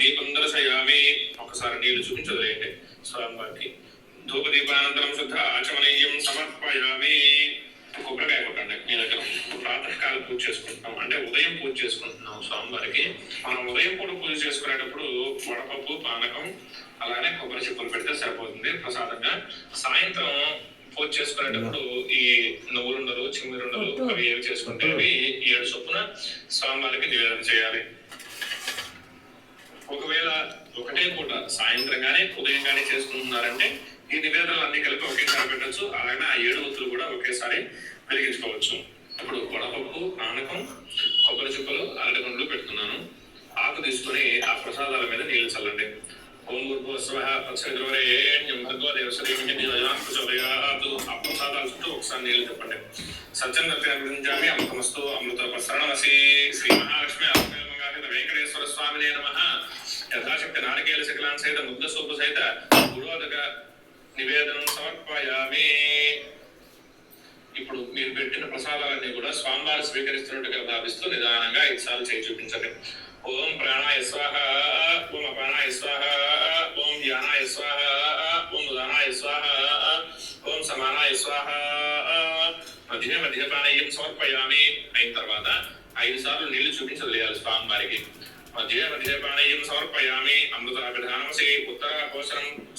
దీపం దర్శయామి. ఒకసారి నీళ్లు చూపించి వదిలేయండి స్వామివారికి. ధూపదీపానంతరం శుద్ధ ఆచమనీయం సమర్పయామి. కొబ్బరికాయ కొట్టండి. మీ దగ్గర ప్రాతకాల పూజ చేసుకుంటున్నాం అంటే ఉదయం పూజ చేసుకుంటున్నాం స్వామివారికి. మనం ఉదయం పూట పూజ చేసుకునేటప్పుడు వడపప్పు పానకం అలానే కొబ్బరి చిప్పలు పెడితే సరిపోతుంది ప్రసాదంగా. సాయంత్రం పూజ చేసుకునేటప్పుడు ఈ నువ్వులుండలు చిమ్మిరుండలు అవి ఏవి చేసుకుంటే అవి 7 చొప్పున స్వామివారికి నివేదన చేయాలి. ఒకవేళ ఒకటే పూట సాయంత్రం గానీ ఉదయం గానీ చేసుకుంటున్నారంటే ఈ నివేదనలు అన్ని కలిపి ఒకేసారి పెట్టచ్చు. అలాగే ఆ 7 ఒత్తులు కూడా ఒకేసారి వెలిగించుకోవచ్చు. ఇప్పుడు వడపప్పు పానకం కొబ్బరి చిప్పలు అరటిపండ్లు పెడుతున్నాను. ఆకు తీసుకుని ఆ ప్రసాదాల మీద నీళ్లు చల్లండి. ఓం భూర్భువస్వః తత్సవితుర్వరేణ్యం భర్గో దేవస్య ధీమహి ప్రచోదయాత్. ఆ ప్రసాదాల చుట్టూ ఒకసారి నీళ్లు చెప్పండి. సత్యం అమృతమస్తు అమృతోపసరణమసి. శ్రీ మహాలక్ష్మి ఆత్మీయమంగాహిత వెంకటేశ్వర స్వామినే నమః. యథాశక్తి నారికేల శకలాన్ సహిత ముద్ద సూపు సహిత గురోదక నివేదనం సమర్పయామి. ఇప్పుడు మీరు పెట్టిన ప్రసాదాలన్నీ కూడా స్వామివారు స్వీకరిస్తున్నట్టుగా భావిస్తూ నిదానంగా 5 సార్లు చేయి చూపించండి. ఓం ప్రాణాయ స్వాహ, ఓం అపానాయ స్వాహ, ఓం ధ్యానాయ స్వాహ, ఓం ఉదానాయ స్వాహ, ఓం సమానాయ స్వాహ. మధ్య మధ్యపానీయం సమర్పయామి. అయిన తర్వాత 5 సార్లు నీళ్లు చూపించి వదిలేయాలి స్వామివారికి. మధ్య మధ్యపానీయం సమర్పయామి. అమృతాభిధానమసి ఉత్తర పోషణం